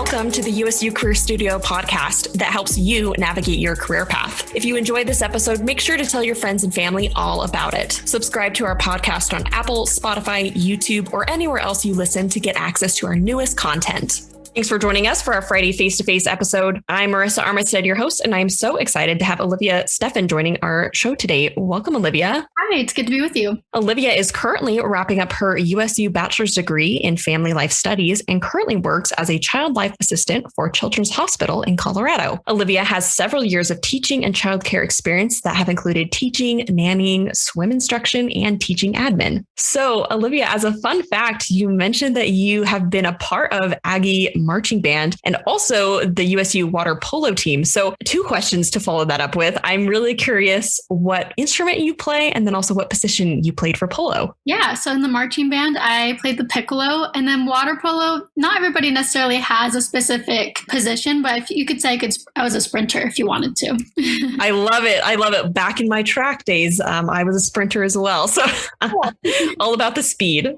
Welcome to the USU Career Studio podcast that helps you navigate your career path. If you enjoyed this episode, make sure to tell your friends and family all about it. Subscribe to our podcast on Apple, Spotify, YouTube, or anywhere else you listen to get access to our newest content. Thanks for joining us for our Friday face-to-face episode. I'm Marissa Armistead, your host, and I'm so excited to have Olivia Steffen joining our show today. Welcome, Olivia. Hi, it's good to be with you. Olivia is currently wrapping up her USU bachelor's degree in family life studies and currently works as a child life assistant for Children's Hospital in Colorado. Olivia has several years of teaching and childcare experience that have included teaching, nannying, swim instruction, and teaching admin. So, Olivia, as a fun fact, you mentioned that you have been a part of Aggie marching band and also the USU water polo team. So 2 questions to follow that up with. I'm really curious what instrument you play and then also what position you played for polo. Yeah, so in the marching band, I played the piccolo, and then water polo, not everybody necessarily has a specific position, but if you could say I was a sprinter if you wanted to. I love it. I love it. Back in my track days, I was a sprinter as well. So all about the speed.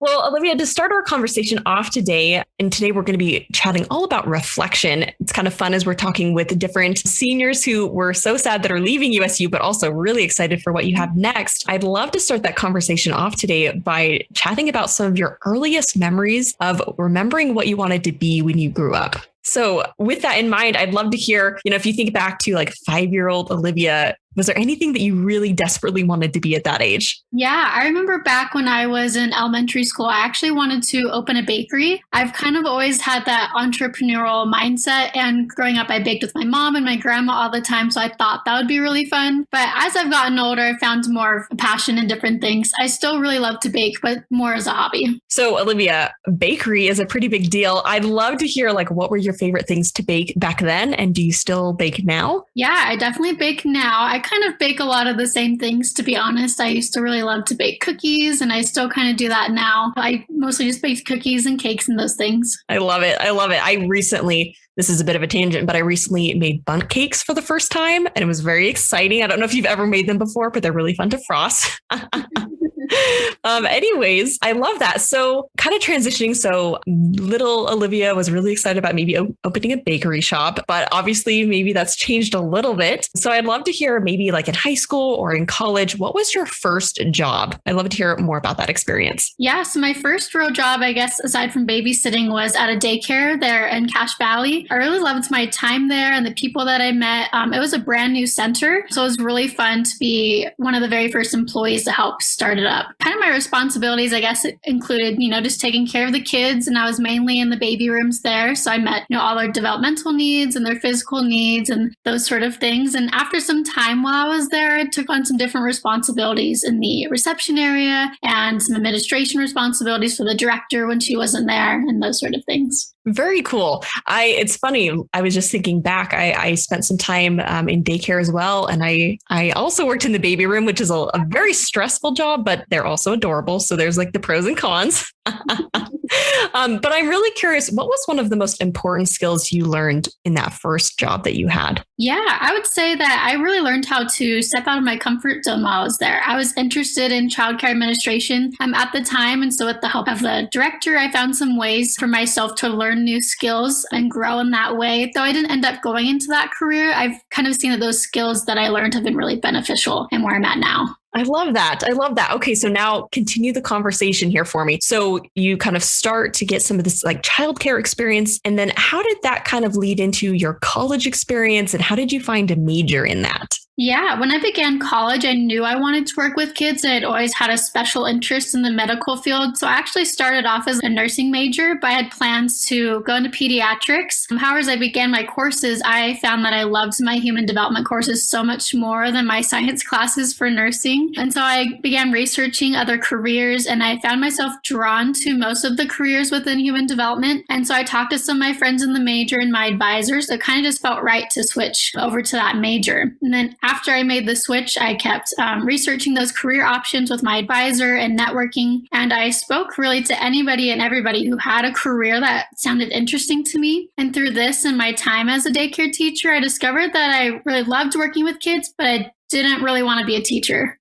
Well, Olivia, to start our conversation off today, and today we're going to be chatting all about reflection. It's kind of fun as we're talking with different seniors who were so sad that are leaving USU, but also really excited for what you have next. I'd love to start that conversation off today by chatting about some of your earliest memories of remembering what you wanted to be when you grew up. So with that in mind, I'd love to hear, if you think back to like 5-year-old Olivia, was there anything that you really desperately wanted to be at that age? Yeah, I remember back when I was in elementary school, I actually wanted to open a bakery. I've kind of always had that entrepreneurial mindset, and growing up, I baked with my mom and my grandma all the time. So I thought that would be really fun. But as I've gotten older, I found more of a passion in different things. I still really love to bake, but more as a hobby. So Olivia, bakery is a pretty big deal. I'd love to hear what were your favorite things to bake back then? And do you still bake now? Yeah, I definitely bake now. I kind of bake a lot of the same things, to be honest. I used to really love to bake cookies, and I still kind of do that now. I mostly just bake cookies and cakes and those things. I love it. I love it. This is a bit of a tangent, but I recently made bundt cakes for the first time, and it was very exciting. I don't know if you've ever made them before, but they're really fun to frost. Anyways, I love that. So kind of transitioning. So little Olivia was really excited about maybe opening a bakery shop, but obviously maybe that's changed a little bit. So I'd love to hear maybe like in high school or in college, what was your first job? I'd love to hear more about that experience. Yeah. So my first real job, I guess, aside from babysitting, was at a daycare there in Cache Valley. I really loved my time there and the people that I met. It was a brand new center. So it was really fun to be one of the very first employees to help start it up. Kind of my responsibilities, I guess, included, just taking care of the kids. And I was mainly in the baby rooms there. So I met, all their developmental needs and their physical needs and those sort of things. And after some time while I was there, I took on some different responsibilities in the reception area and some administration responsibilities for the director when she wasn't there and those sort of things. Very cool. It's funny. I was just thinking back. I spent some time in daycare as well. And I also worked in the baby room, which is a very stressful job, but they're also adorable. So there's the pros and cons. But I'm really curious, what was one of the most important skills you learned in that first job that you had? Yeah, I would say that I really learned how to step out of my comfort zone while I was there. I was interested in childcare administration at the time. And so with the help of the director, I found some ways for myself to learn new skills and grow in that way. Though I didn't end up going into that career, I've kind of seen that those skills that I learned have been really beneficial in where I'm at now. I love that. Okay, so now continue the conversation here for me. So you kind of start to get some of this childcare experience. And then how did that kind of lead into your college experience? And how did you find a major in that? Yeah, when I began college, I knew I wanted to work with kids, and I'd always had a special interest in the medical field. So I actually started off as a nursing major, but I had plans to go into pediatrics. However, as I began my courses, I found that I loved my human development courses so much more than my science classes for nursing. And so I began researching other careers, and I found myself drawn to most of the careers within human development. And so I talked to some of my friends in the major and my advisors. So it kind of just felt right to switch over to that major. And then after I made the switch, I kept researching those career options with my advisor and networking. And I spoke really to anybody and everybody who had a career that sounded interesting to me. And through this and my time as a daycare teacher, I discovered that I really loved working with kids, but I didn't really want to be a teacher.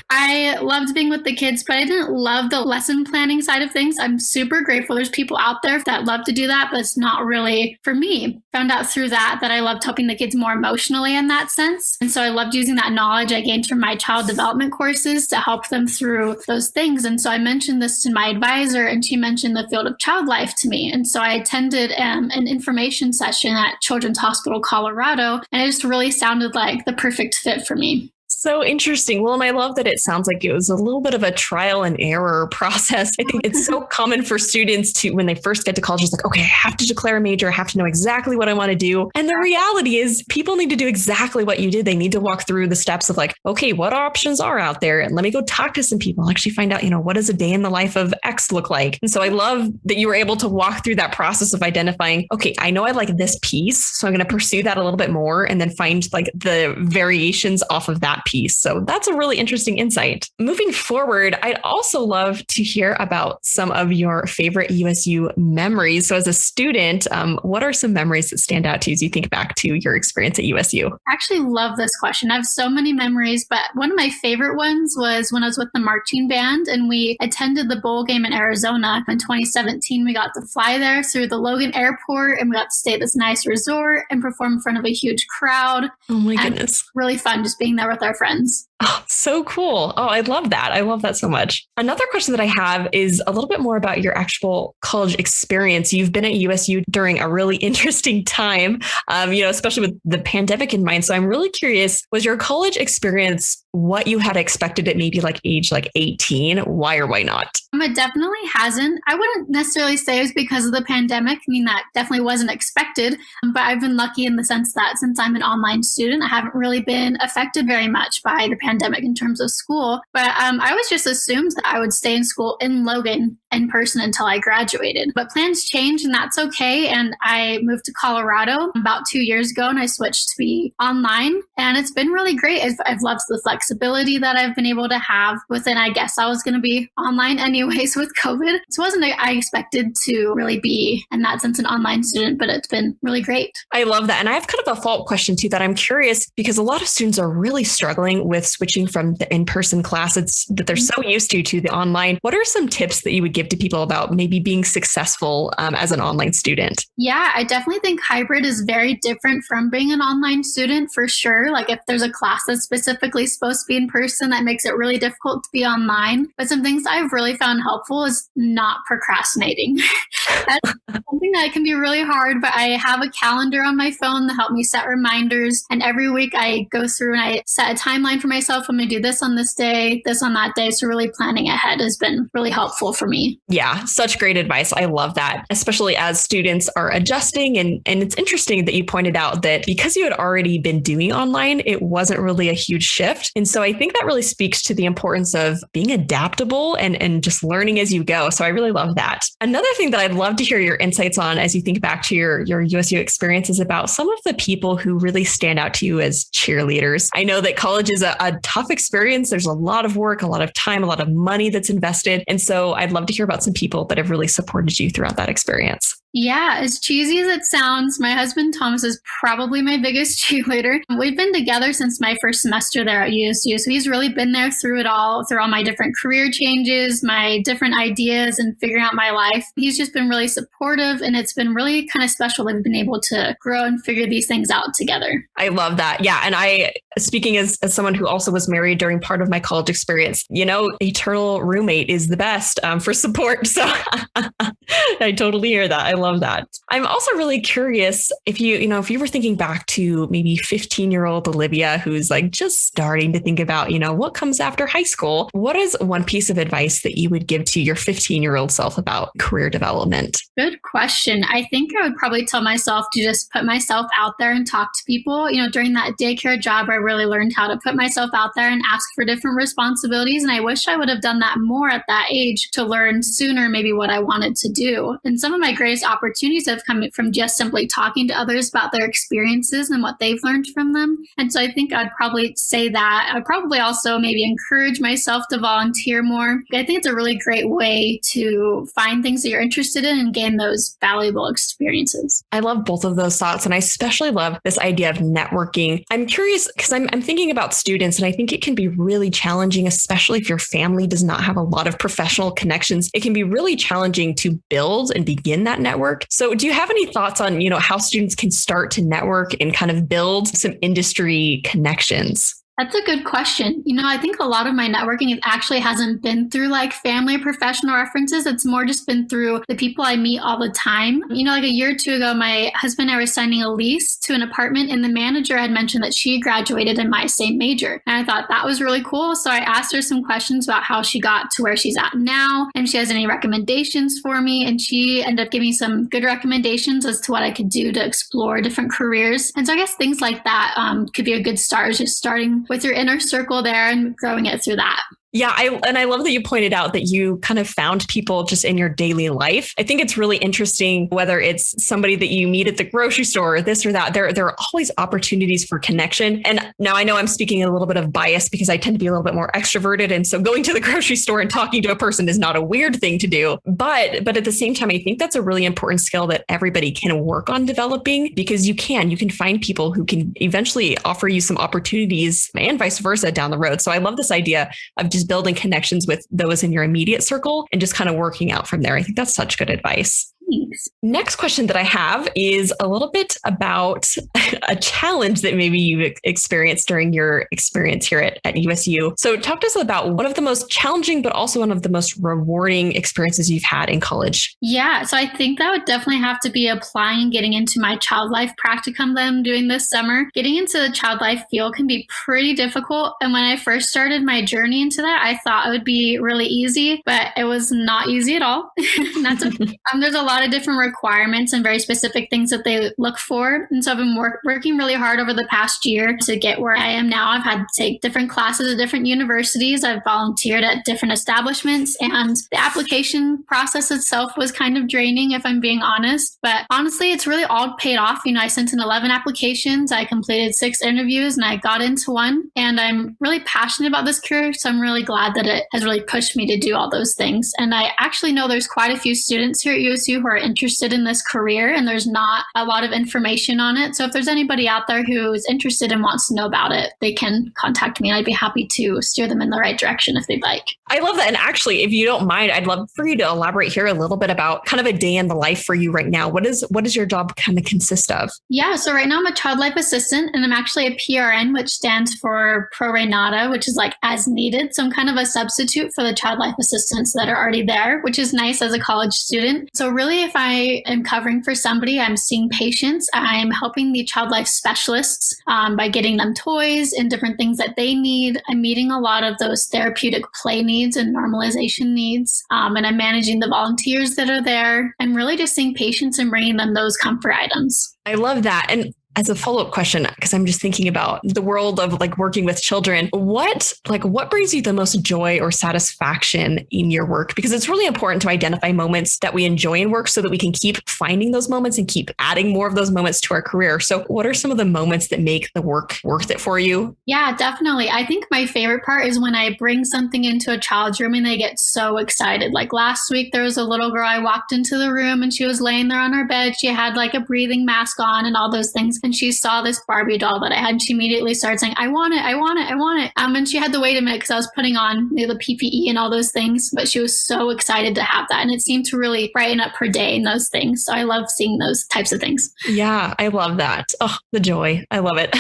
I loved being with the kids, but I didn't love the lesson planning side of things. I'm super grateful there's people out there that love to do that, but it's not really for me. Found out through that I loved helping the kids more emotionally in that sense. And so I loved using that knowledge I gained from my child development courses to help them through those things. And so I mentioned this to my advisor, and she mentioned the field of child life to me. And so I attended an information session at Children's Hospital Colorado, and it just really sounded like the perfect fit for me. So interesting. Well, and I love that it sounds like it was a little bit of a trial and error process. I think it's so common for students to, when they first get to college, it's like, okay, I have to declare a major. I have to know exactly what I want to do. And the reality is people need to do exactly what you did. They need to walk through the steps of like, okay, what options are out there? And let me go talk to some people and actually find out, what does a day in the life of X look like? And so I love that you were able to walk through that process of identifying, okay, I know I like this piece, so I'm going to pursue that a little bit more and then find like the variations off of that piece. So that's a really interesting insight. Moving forward, I'd also love to hear about some of your favorite USU memories. So as a student, what are some memories that stand out to you as you think back to your experience at USU? I actually love this question. I have so many memories, but one of my favorite ones was when I was with the marching band and we attended the bowl game in Arizona in 2017. We got to fly there through the Logan Airport and we got to stay at this nice resort and perform in front of a huge crowd. Oh my goodness. Really fun just being there with our friends. Oh, so cool. Oh, I love that. I love that so much. Another question that I have is a little bit more about your actual college experience. You've been at USU during a really interesting time, especially with the pandemic in mind. So I'm really curious, was your college experience what you had expected at maybe like age 18? Why or why not? It definitely hasn't. I wouldn't necessarily say it was because of the pandemic. I mean, that definitely wasn't expected, but I've been lucky in the sense that since I'm an online student, I haven't really been affected very much by the pandemic in terms of school. But I always just assumed that I would stay in school in Logan in person until I graduated. But plans changed and that's okay. And I moved to Colorado about 2 years ago and I switched to be online. And it's been really great. I've loved the flexibility that I've been able to have within, I guess I was going to be online anyways with COVID. So it wasn't I expected to really be in that sense an online student, but it's been really great. I love that. And I have kind of a follow-up question too that I'm curious because a lot of students are really struggling with switching from the in-person classes that they're so used to the online. What are some tips that you would give to people about maybe being successful as an online student? Yeah, I definitely think hybrid is very different from being an online student for sure. Like if there's a class that's specifically supposed to be in person, that makes it really difficult to be online. But some things I've really found helpful is not procrastinating. That's something that can be really hard, but I have a calendar on my phone that help me set reminders. And every week I go through and I set a timeline for myself. I'm going to do this on this day, this on that day. So really planning ahead has been really helpful for me. Yeah, such great advice. I love that, especially as students are adjusting. And it's interesting that you pointed out that because you had already been doing online, it wasn't really a huge shift. And so I think that really speaks to the importance of being adaptable and just learning as you go. So I really love that. Another thing that I'd love to hear your insights on as you think back to your USU experience is about some of the people who really stand out to you as cheerleaders. I know that college is a tough experience. There's a lot of work, a lot of time, a lot of money that's invested. And so I'd love to hear about some people that have really supported you throughout that experience. Yeah, as cheesy as it sounds, my husband Thomas is probably my biggest cheerleader. We've been together since my first semester there at USU, so he's really been there through it all, through all my different career changes, my different ideas, and figuring out my life. He's just been really supportive, and it's been really kind of special that we've been able to grow and figure these things out together. I love that. Yeah, and speaking as someone who also was married during part of my college experience, eternal roommate is the best for support. So I totally hear that. I love that. I'm also really curious if you were thinking back to maybe 15-year-old Olivia, who's like just starting to think about, what comes after high school. What is one piece of advice that you would give to your 15-year-old self about career development? Good question. I think I would probably tell myself to just put myself out there and talk to people. During that daycare job, I really learned how to put myself out there and ask for different responsibilities. And I wish I would have done that more at that age to learn sooner maybe what I wanted to do. And some of my greatest opportunities have come from just simply talking to others about their experiences and what they've learned from them. And so I think I'd probably say that. I'd probably also maybe encourage myself to volunteer more. I think it's a really great way to find things that you're interested in and gain those valuable experiences. I love both of those thoughts. And I especially love this idea of networking. I'm curious because I'm thinking about students, and I think it can be really challenging, especially if your family does not have a lot of professional connections. It can be really challenging to build and begin that network. So do you have any thoughts on, how students can start to network and kind of build some industry connections? That's a good question. I think a lot of my networking actually hasn't been through like family or professional references. It's more just been through the people I meet all the time. Like a year or two ago, my husband and I were signing a lease to an apartment, and the manager had mentioned that she graduated in my same major. And I thought that was really cool. So I asked her some questions about how she got to where she's at now, and if she has any recommendations for me. And she ended up giving me some good recommendations as to what I could do to explore different careers. And so I guess things like that could be a good start, is just starting with your inner circle there and growing it through that. Yeah, I love that you pointed out that you kind of found people just in your daily life. I think it's really interesting, whether it's somebody that you meet at the grocery store or this or that, there are always opportunities for connection. And now I know I'm speaking a little bit of bias because I tend to be a little bit more extroverted. And so going to the grocery store and talking to a person is not a weird thing to do. But at the same time, I think that's a really important skill that everybody can work on developing, because you can find people who can eventually offer you some opportunities and vice versa down the road. So I love this idea of just building connections with those in your immediate circle and just kind of working out from there. I think that's such good advice. Thanks. Next question that I have is a little bit about a challenge that maybe you've experienced during your experience here at USU. So talk to us about one of the most challenging, but also one of the most rewarding experiences you've had in college. Yeah, so I think that would definitely have to be applying and getting into my child life practicum that I'm doing this summer. Getting into the child life field can be pretty difficult. And when I first started my journey into that, I thought it would be really easy, but it was not easy at all. There's a lot of different requirements and very specific things that they look for. And so I've been working really hard over the past year to get where I am now. I've had to take different classes at different universities. I've volunteered at different establishments, and the application process itself was kind of draining, if I'm being honest. But honestly, it's really all paid off. I sent in 11 applications. I completed 6 interviews and I got into one. And I'm really passionate about this career. So I'm really glad that it has really pushed me to do all those things. And I actually know there's quite a few students here at USU who are interested in this career, and there's not a lot of information on it. So if there's anybody out there who is interested and wants to know about it, they can contact me, and I'd be happy to steer them in the right direction if they'd like. I love that. And actually, if you don't mind, I'd love for you to elaborate here a little bit about kind of a day in the life for you right now. What does your job kind of consist of? Yeah, so right now I'm a child life assistant, and I'm actually a PRN, which stands for pro rata, which is like as needed. So I'm kind of a substitute for the child life assistants that are already there, which is nice as a college student. So really, if I am covering for somebody, I'm seeing patients, I'm helping the child life specialists by getting them toys and different things that they need. I'm meeting a lot of those therapeutic play needs and normalization needs. And I'm managing the volunteers that are there. I'm really just seeing patients and bringing them those comfort items. I love that. And as a follow-up question, because I'm just thinking about the world of like working with children, what brings you the most joy or satisfaction in your work? Because it's really important to identify moments that we enjoy in work so that we can keep finding those moments and keep adding more of those moments to our career. So what are some of the moments that make the work worth it for you? Yeah, definitely. I think my favorite part is when I bring something into a child's room and they get so excited. Like last week, there was a little girl, I walked into the room and she was laying there on her bed. She had like a breathing mask on and all those things. And she saw this Barbie doll that I had, and she immediately started saying, I want it, I want it, I want it. And she had to wait a minute because I was putting on the PPE and all those things, but she was so excited to have that. And it seemed to really brighten up her day and those things. So I love seeing those types of things. Yeah, I love that. Oh, the joy. I love it.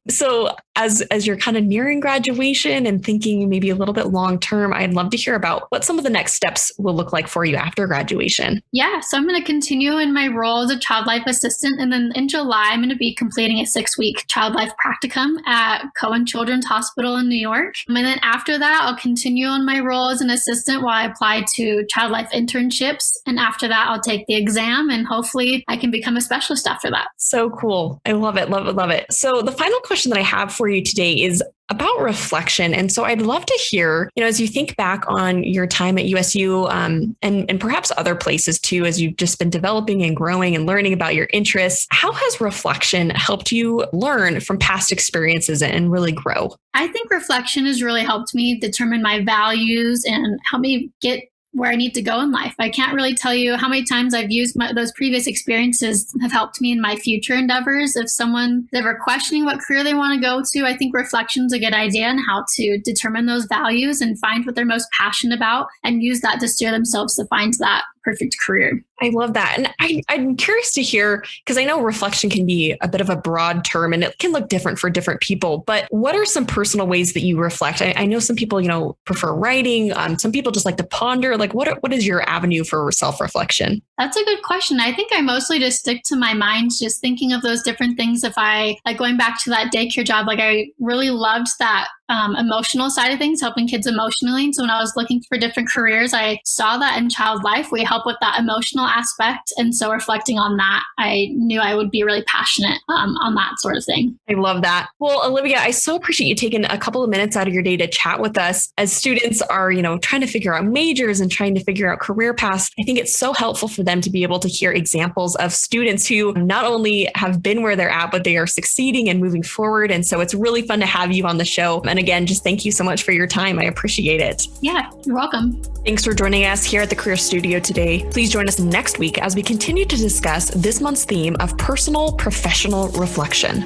So as you're kind of nearing graduation and thinking maybe a little bit long term, I'd love to hear about what some of the next steps will look like for you after graduation. Yeah, so I'm going to continue in my role as a child life assistant. And then in July, I'm going to be completing a 6-week child life practicum at Cohen Children's Hospital in New York. And then after that, I'll continue in my role as an assistant while I apply to child life internships. And after that, I'll take the exam and hopefully I can become a specialist after that. So cool. I love it. Love it. Love it. So the final question question that I have for you today is about reflection. And so I'd love to hear, as you think back on your time at USU and perhaps other places too, as you've just been developing and growing and learning about your interests, how has reflection helped you learn from past experiences and really grow? I think reflection has really helped me determine my values and help me get where I need to go in life. I can't really tell you how many times I've used those previous experiences have helped me in my future endeavors. If someone's ever questioning what career they want to go to, I think reflection's a good idea on how to determine those values and find what they're most passionate about and use that to steer themselves to find that perfect career. I love that. And I'm curious to hear, because I know reflection can be a bit of a broad term and it can look different for different people, but what are some personal ways that you reflect? I know some people, prefer writing. Some people just like to ponder. Like what is your avenue for self-reflection? That's a good question. I think I mostly just stick to my mind, just thinking of those different things. If I like going back to that daycare job, like I really loved that emotional side of things, helping kids emotionally. And so when I was looking for different careers, I saw that in child life, we help with that emotional aspect. And so reflecting on that, I knew I would be really passionate on that sort of thing. I love that. Well, Olivia, I so appreciate you taking a couple of minutes out of your day to chat with us as students are, trying to figure out majors and trying to figure out career paths. I think it's so helpful for them to be able to hear examples of students who not only have been where they're at, but they are succeeding and moving forward. And so it's really fun to have you on the show. And again, just thank you so much for your time. I appreciate it. Yeah, you're welcome. Thanks for joining us here at the Career Studio today. Please join us next week as we continue to discuss this month's theme of personal professional reflection.